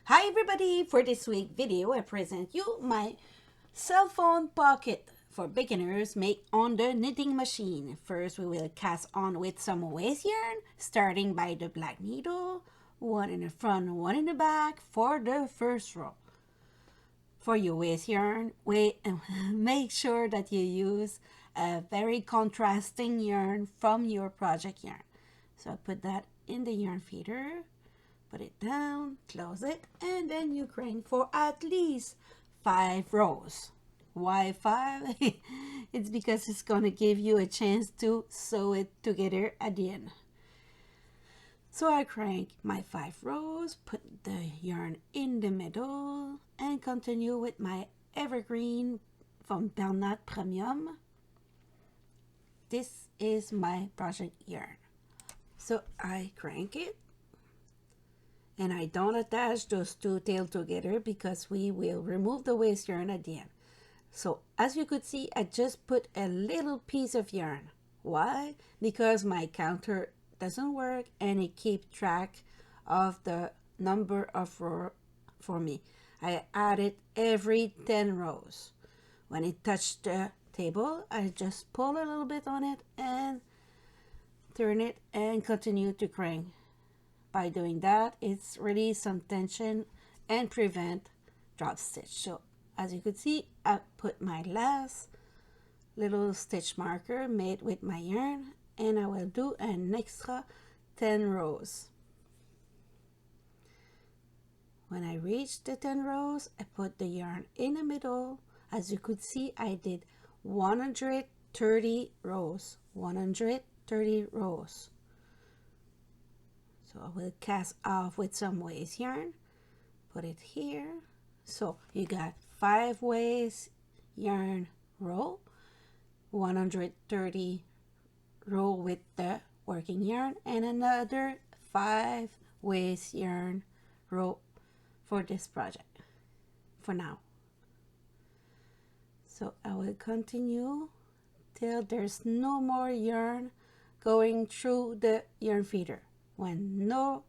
Hi everybody! For this week video, I present you my cell phone pocket for beginners made on the knitting machine. First, we will cast on with some waste yarn, starting by the black needle, one in the front, one in the back for the first row. For your waste yarn, make sure that you use a very contrasting yarn from your project yarn. So I put that in the yarn feeder. Put it down, close it, and then you crank for at least 5 rows. Why 5? It's because it's going to give you a chance to sew it together at the end. So I crank my 5 rows, put the yarn in the middle, and continue with my evergreen from Bernat Premium. This is my project yarn. So I crank it. And I don't attach those two tails together because we will remove the waste yarn at the end. So as you could see, I just put a little piece of yarn. Why? Because my counter doesn't work and it keeps track of the number of rows for me. I add it every 10 rows. When it touched the table, I just pull a little bit on it and turn it and continue to crank. By doing that, it's release some tension and prevent drop stitch. So as you could see, I put my last little stitch marker made with my yarn, and I will do an extra 10 rows. When I reach the 10 rows, I put the yarn in the middle. As you could see, I did 130 rows. 130 rows. So I will cast off with some waste yarn, put it here. So you got 5 waste yarn row, 130 row with the working yarn, and another 5 waste yarn row for this project for now. So I will continue till there's no more yarn going through the yarn feeder. When no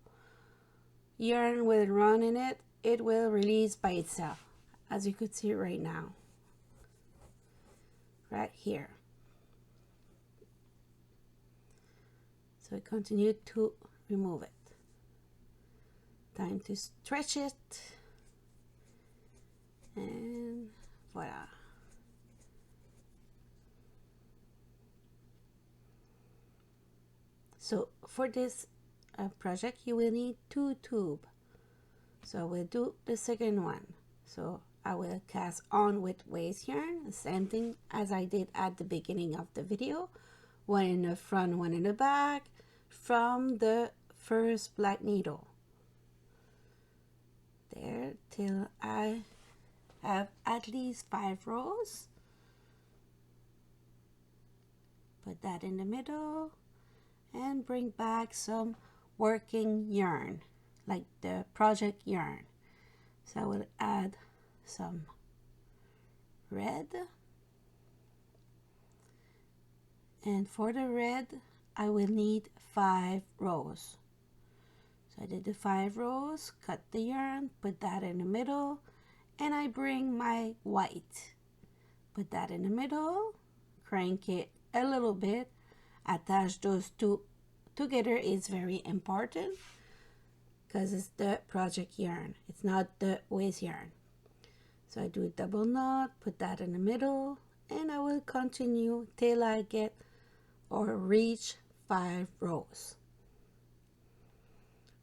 yarn will run in it, it will release by itself, as you could see right now, right here. So I continue to remove it. Time to stretch it, and voila. So for this project, you will need 2 tubes. So we'll do the second one. So I will cast on with waste yarn, the same thing as I did at the beginning of the video. One in the front, one in the back, from the first black needle. There, till I have at least 5 rows. Put that in the middle and bring back some working yarn, like the project yarn. So I will add some red, and for the red I will need 5 rows. So I did the 5 rows, cut the yarn, put that in the middle, and I bring my white, put that in the middle, crank it a little bit, attach those two together is very important because it's the project yarn, it's not the waste yarn. So I do a double knot, put that in the middle, and I will continue till I get or reach 5 rows.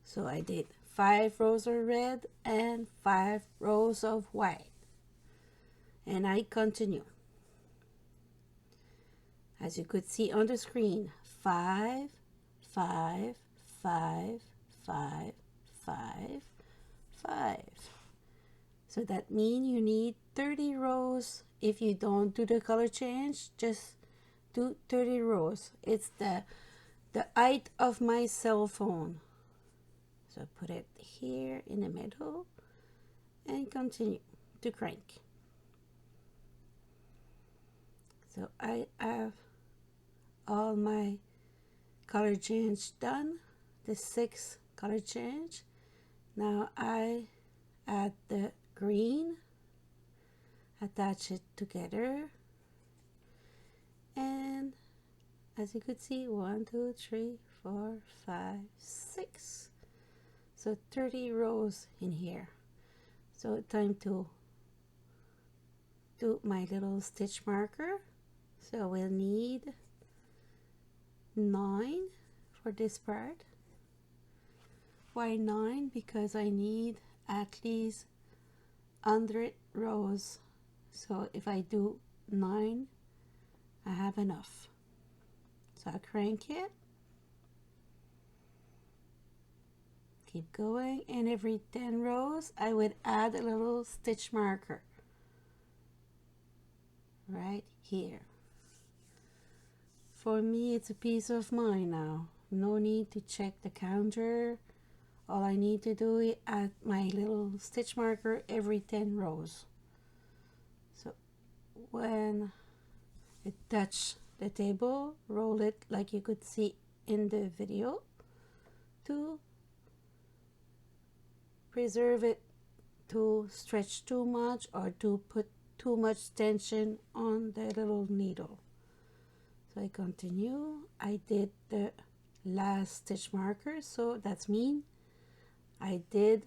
So I did 5 rows of red and 5 rows of white, and I continue. As you could see on the screen, 5, 5, 5, 5, 5, 5. So that means you need 30 rows. If you don't do the color change, just do 30 rows. It's the height of my cell phone. So put it here in the middle and continue to crank. So I have all my color change done, the 6 color change. Now I green, attach it together, and as you could see, 1 2 3 4 5 6, so 30 rows in here. So time to do my little stitch marker. So we'll need 9 for this part. Why 9? Because I need at least 100 rows. So if I do 9, I have enough. So I crank it, keep going, and every 10 rows I would add a little stitch marker right here. For me, it's a peace of mind now. No need to check the counter. All I need to do is add my little stitch marker every 10 rows. So when it touches the table, roll it like you could see in the video to preserve it to stretch too much or to put too much tension on the little needle. So I continue. I did the last stitch marker, so that's mean I did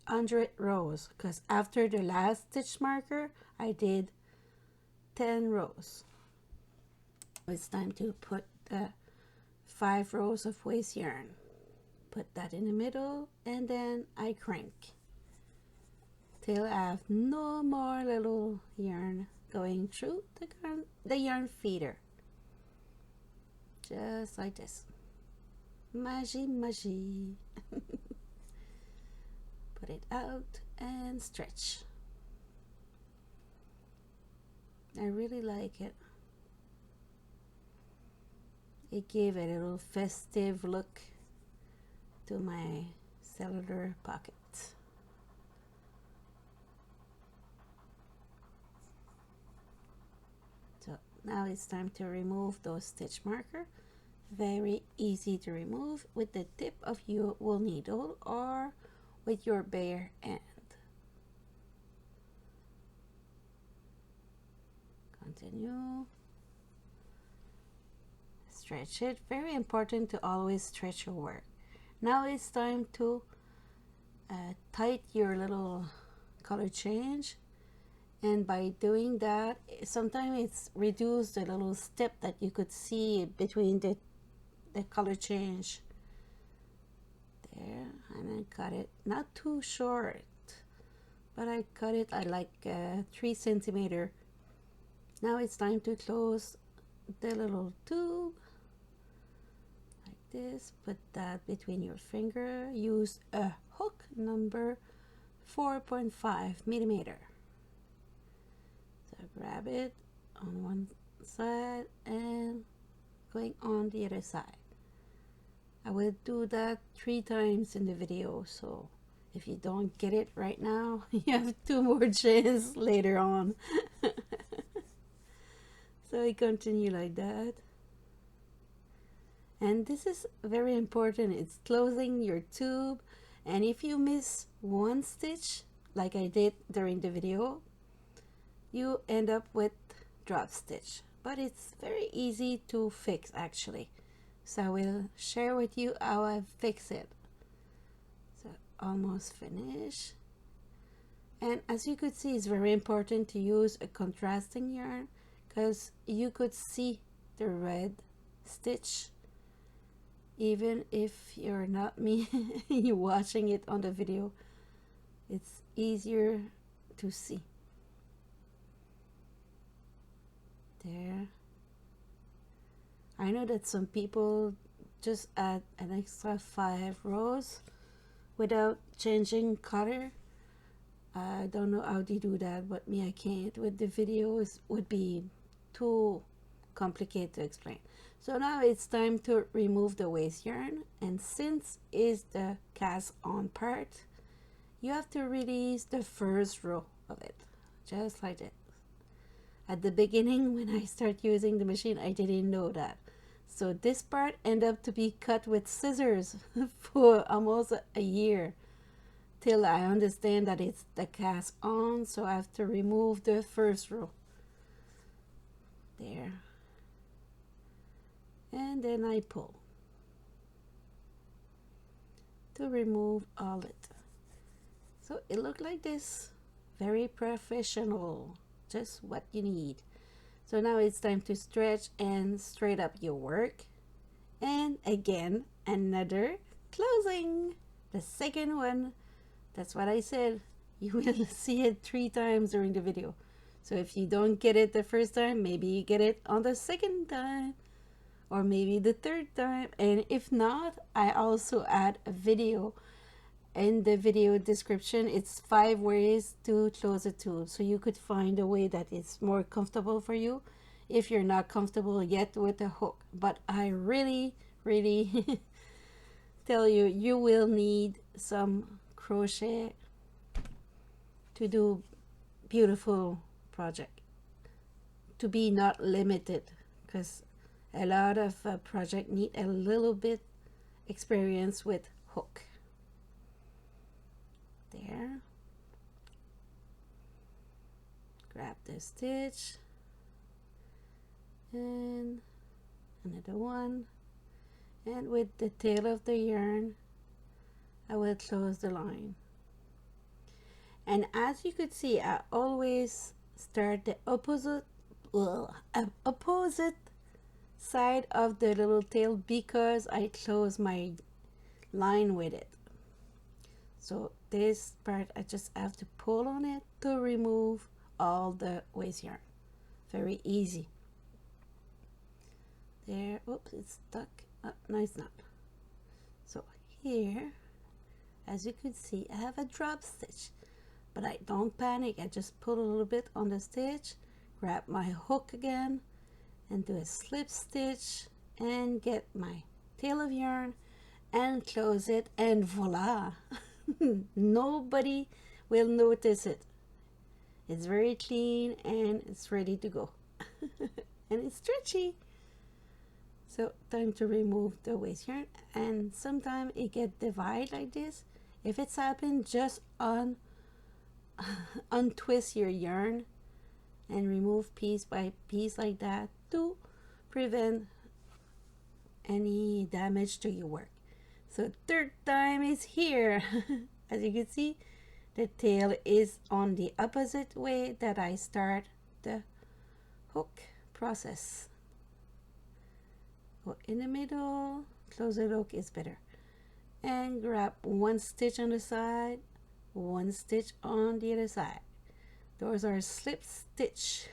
100 rows, because after the last stitch marker I did 10 rows. It's time to put the 5 rows of waste yarn. Put that in the middle, and then I crank till I have no more little yarn going through the yarn feeder. Just like this. Magie, magie. Put it out and stretch. I really like it. It gave a little festive look to my cellular pocket. So now it's time to remove those stitch marker. Very easy to remove with the tip of your wool needle or with your bare end. Continue. Stretch it. Very important to always stretch your work. Now it's time to tight your little color change, and by doing that, sometimes it's reduce the little step that you could see between the color change there, and then cut it not too short, but I cut it at like 3 centimeter. Now it's time to close the little tube like this. Put that between your finger. Use a hook number 4.5 millimeter. So grab it on one side and going on the other side. I will do that 3 times in the video, so if you don't get it right now, you have 2 more chances later on. So I continue like that. And this is very important. It's closing your tube, and if you miss one stitch like I did during the video, you end up with drop stitch. But it's very easy to fix actually. So I will share with you how I fix it. So almost finished. And as you could see, it's very important to use a contrasting yarn, because you could see the red stitch even if you're not me. You're watching it on the video. It's easier to see. There. I know that some people just add an extra 5 rows without changing color. I don't know how they do that, but me, I can't. With the videos, would be too complicated to explain. So now it's time to remove the waste yarn, and since it's the cast on part, you have to release the first row of it, just like that. At the beginning, when I start using the machine, I didn't know that. So this part ended up to be cut with scissors for almost a year till I understand that it's the cast on, so I have to remove the first row. There. And then I pull to remove all it. So it looked like this. Very professional. Just what you need. So now it's time to stretch and straight up your work. And again, another closing. The second one. That's what I said. You will see it 3 times during the video. So if you don't get it the first time, maybe you get it on the second time. Or maybe the third time. And if not, I also add a video. In the video description, it's 5 ways to close a tool. So you could find a way that is more comfortable for you if you're not comfortable yet with the hook. But I really tell you, you will need some crochet to do beautiful project. To be not limited, because a lot of project need a little bit experience with hook. There. Grab the stitch and another one, and with the tail of the yarn I will close the line. And as you could see, I always start the opposite side of the little tail because I close my line with it. So this part I just have to pull on it to remove all the waste yarn. Very easy. There, oops, it's stuck. Oh, no, it's not. So here, as you could see, I have a drop stitch, but I don't panic. I just pull a little bit on the stitch, grab my hook again, and do a slip stitch, and get my tail of yarn, and close it, and voila! Nobody will notice it. It's very clean and it's ready to go. And it's stretchy. So time to remove the waste yarn, and sometimes it get divided like this. If it's happened, just untwist your yarn and remove piece by piece like that to prevent any damage to your work. So third time is here. As you can see, the tail is on the opposite way that I start the hook process. Go in the middle, close the hook is better. And grab 1 stitch on the side, 1 stitch on the other side. Those are slip stitch.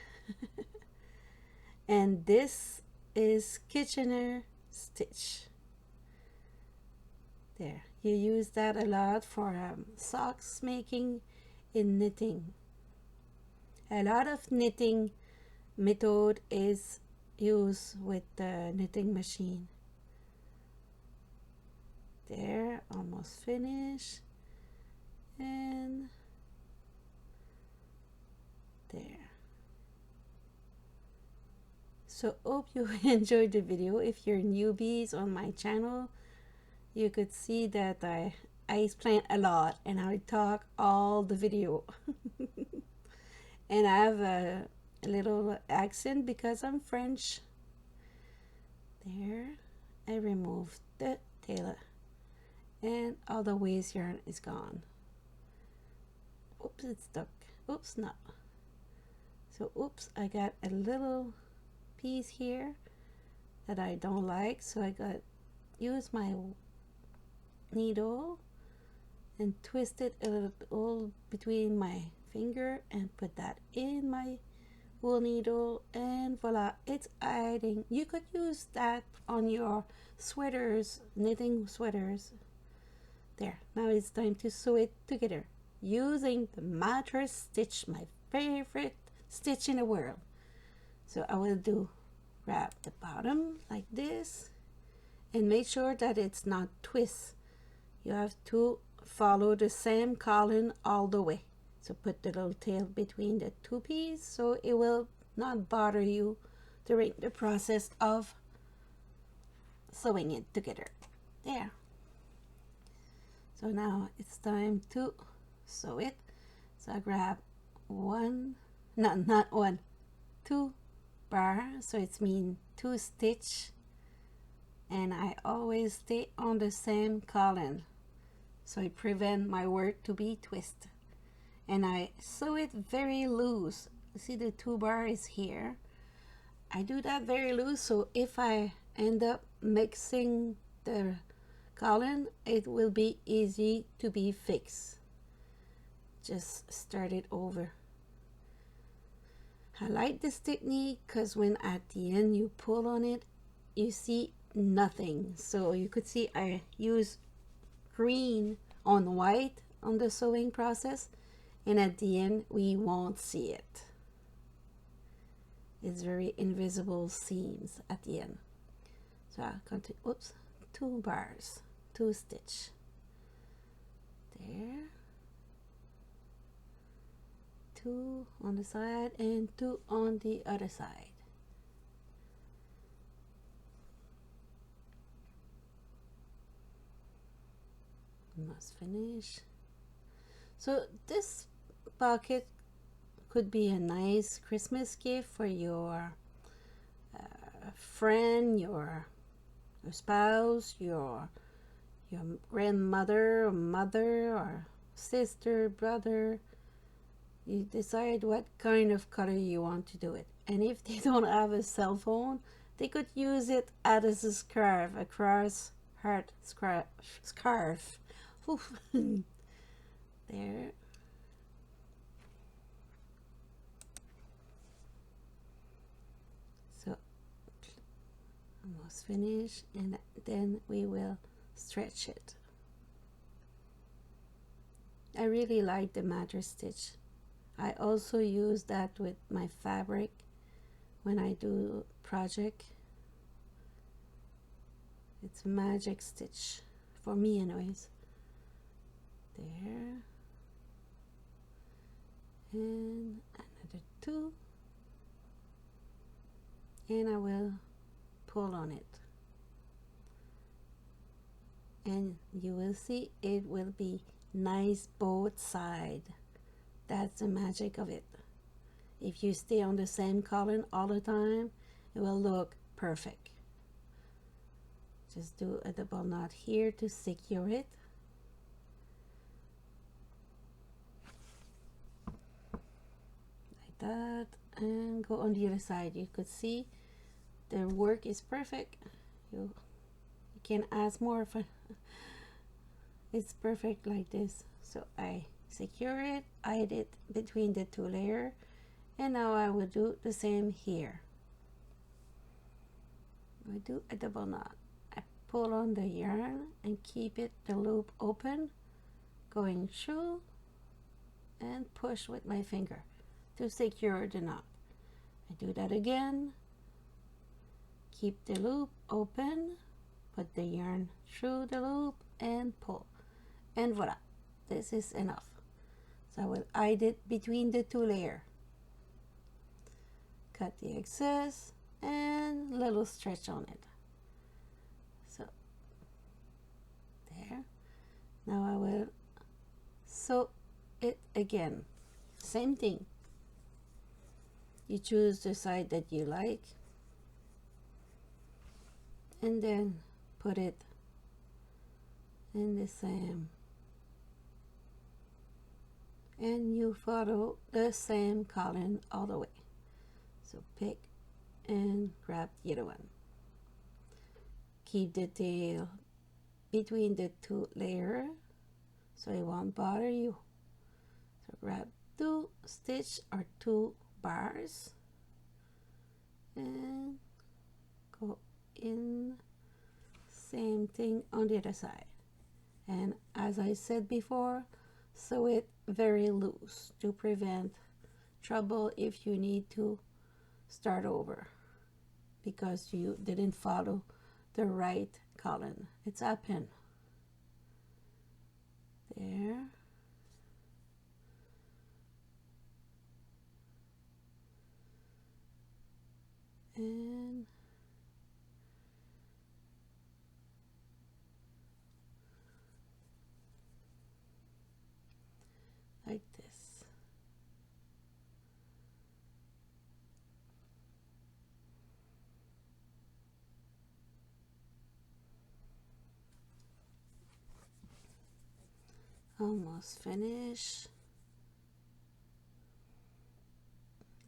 And this is Kitchener stitch. There, you use that a lot for socks making in knitting. A lot of knitting method is used with the knitting machine. There, almost finished. And there. So hope you enjoyed the video. If you're newbies on my channel, you could see that I explain a lot and I talk all the video. And I have a little accent because I'm French. There, I removed the tail and all the waste yarn is gone. Oops, it's stuck. Oops, no. So oops, I got a little piece here that I don't like, so I got use my needle and twist it a little between my finger and put that in my wool needle, and voila, it's hiding. You could use that on your sweaters, knitting sweaters. There, now it's time to sew it together using the Mattressstitch, my favorite stitch in the world. So I will grab the bottom like this and make sure that it's not twist. You have to follow the same column all the way. So put the little tail between the 2 pieces so it will not bother you during the process of sewing it together. There. So now it's time to sew it. So I grab one, not one, two bar, so it's mean 2 stitch, and I always stay on the same column so it prevent my work to be twisted. And I sew it very loose. See, the 2 bar is here. I do that very loose, so if I end up mixing the column, it will be easy to be fixed. Just start it over. I like this technique because when at the end you pull on it, you see nothing. So you could see I use green on white on the sewing process, and at the end we won't see it. It's very invisible seams at the end. So I continue, oops, 2 bars, 2 stitch there, 2 on the side and 2 on the other side. Must finish. So this pocket could be a nice Christmas gift for your friend, your spouse, your grandmother or mother or sister, brother. You decide what kind of color you want to do it. And if they don't have a cell phone, they could use it as a scarf, a cross heart scarf. There. So almost finished, and then we will stretch it. I really like the Mattressstitch. I also use that with my fabric when I do project. It's a magic stitch for me anyways. There, and another 2, and I will pull on it, and you will see it will be nice both sides. That's the magic of it. If you stay on the same color all the time, it will look perfect. Just do a double knot here to secure it. Like that, and go on the other side. You could see the work is perfect. You can ask more for it's perfect like this. So I secure it, hide it between the 2 layers, and now I will do the same here. I do a double knot. I pull on the yarn and keep it the loop open, going through, and push with my finger to secure the knot. I do that again, keep the loop open, put the yarn through the loop and pull, and voila, this is enough. So I will hide it between the 2 layers, cut the excess and little stretch on it. So there. Now I will sew it again. Same thing. You choose the side that you like, and then put it in the same, and you follow the same column all the way. So pick and grab the other one. Keep the tail between the 2 layers so it won't bother you. So grab 2 stitch or 2 bars and go in. Same thing on the other side, and as I said before, sew it very loose to prevent trouble if you need to start over because you didn't follow the right column. It's happened. There. And Almost finished.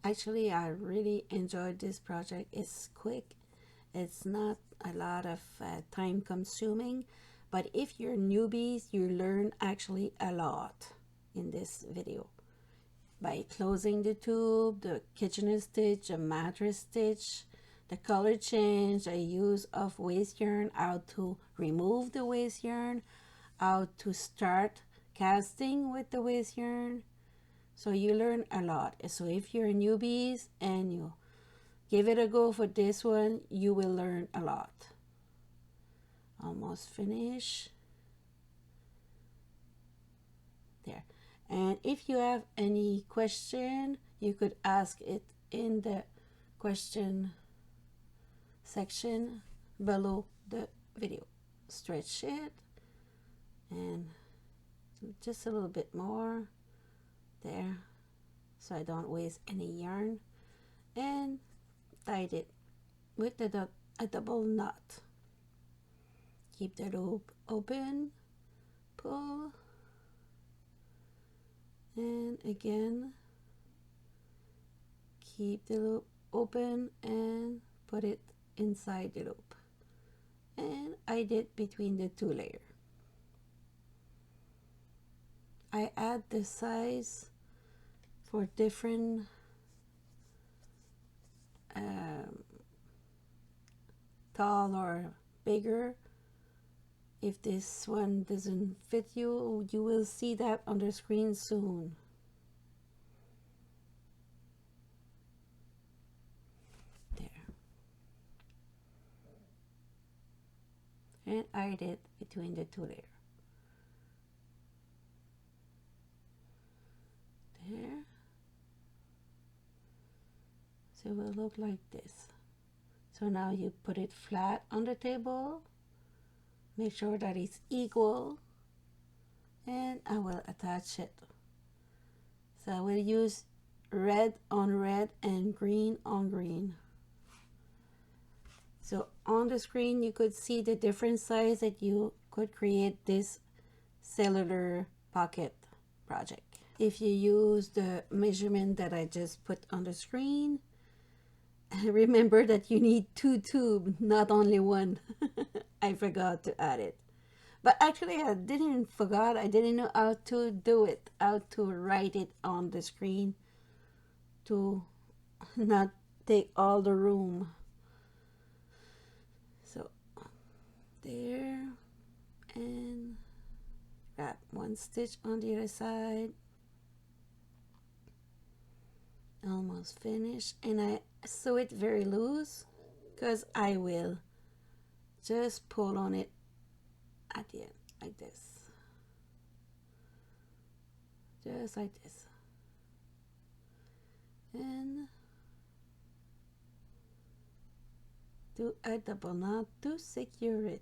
Actually, I really enjoyed this project. It's quick. It's not a lot of time consuming, but if you're newbies, you learn actually a lot in this video. By closing the tube, the kitchen stitch, a mattress stitch, the color change, the use of waste yarn, how to remove the waste yarn, how to start casting with the waste yarn. So you learn a lot. So if you're newbies and you give it a go for this one, you will learn a lot. Almost finished. There. And if you have any question, you could ask it in the question section below the video. Stretch it and just a little bit more there so I don't waste any yarn, and tied it with a double knot. Keep the loop open, pull, and again keep the loop open and put it inside the loop, and I did between the two layers. I add the size for different tall or bigger. If this one doesn't fit you, you will see that on the screen soon. There. And I did between the two layers. There. So it will look like this. So now you put it flat on the table. Make sure that it's equal, and I will attach it. So I will use red on red and green on green. So on the screen you could see the different size that you could create this cellular pocket project. If you use the measurement that I just put on the screen, remember that you need 2 tubes, not only one. I forgot to add it. But actually I didn't forget, I didn't know how to do it, how to write it on the screen to not take all the room. So there, and wrap one stitch on the other side. Almost finished, and I sew it very loose because I will just pull on it at the end like this, just like this, and do a double knot to secure it.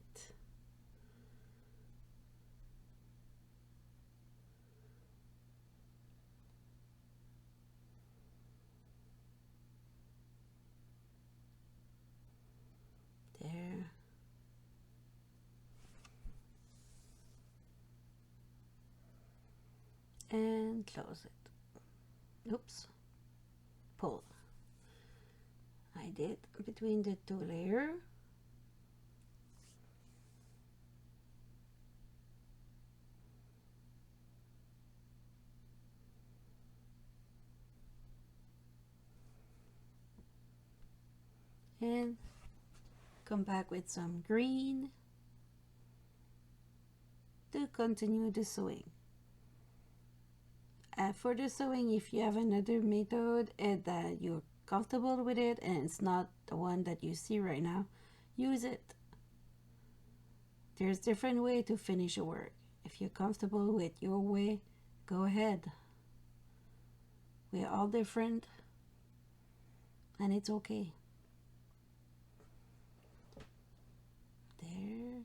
There. And close it. Oops. Pull. I did between the two layers. And come back with some green to continue the sewing. For the sewing, if you have another method and that you're comfortable with it and it's not the one that you see right now, use it. There's different way to finish a work. If you're comfortable with your way, go ahead. We're all different, and it's okay. There.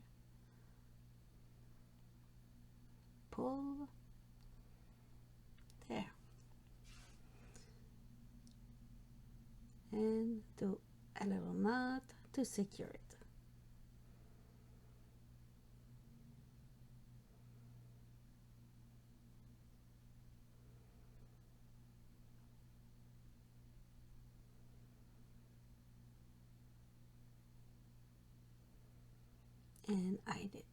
Pull. There. And do a little knot to secure it. and hide it.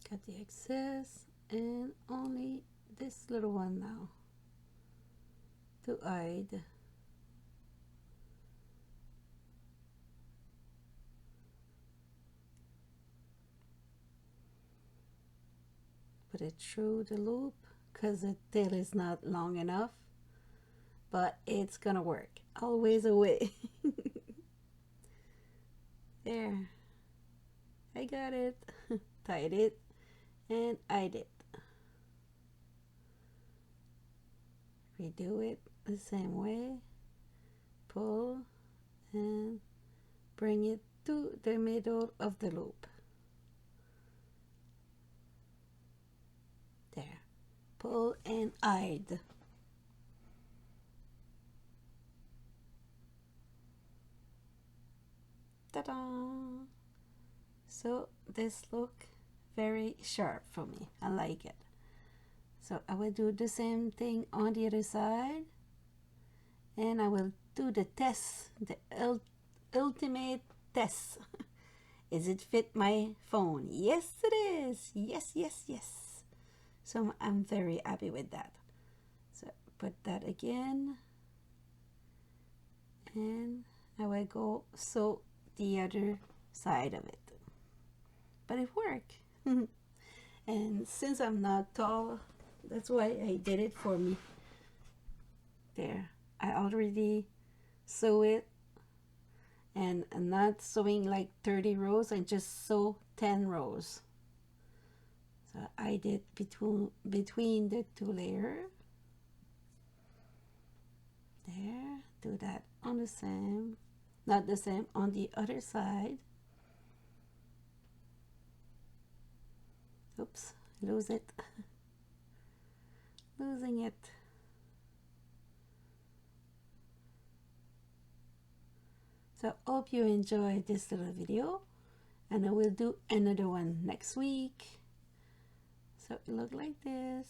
Cut the excess and only this little one now to hide. Put it through the loop because the tail is not long enough, but it's gonna work. Always a way. There, I got it. Tied it and hide it. Redo it the same way. Pull and bring it to the middle of the loop. There. Pull and hide. Ta-da! So this look very sharp for me. I like it. So I will do the same thing on the other side, and I will do the test, the ultimate test. Is it fit my phone? Yes, it is. Yes, yes, yes. So I'm very happy with that. So put that again, and I will go sew the other side of it. But it worked. And since I'm not tall, that's why I did it for me. There, I already sew it, and I'm not sewing like 30 rows. I just sew 10 rows. So I did between the two layers. There, do that on the same, not the same, on the other side. Oops, lose it. Losing it. So hope you enjoyed this little video, and I will do another one next week. So it look like this.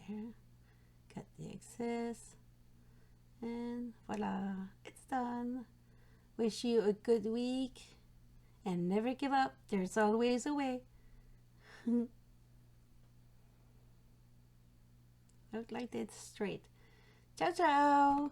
There, cut the excess, and voila, it's done. Wish you a good week, and never give up. There's always a way. Look like it's straight. Ciao, ciao.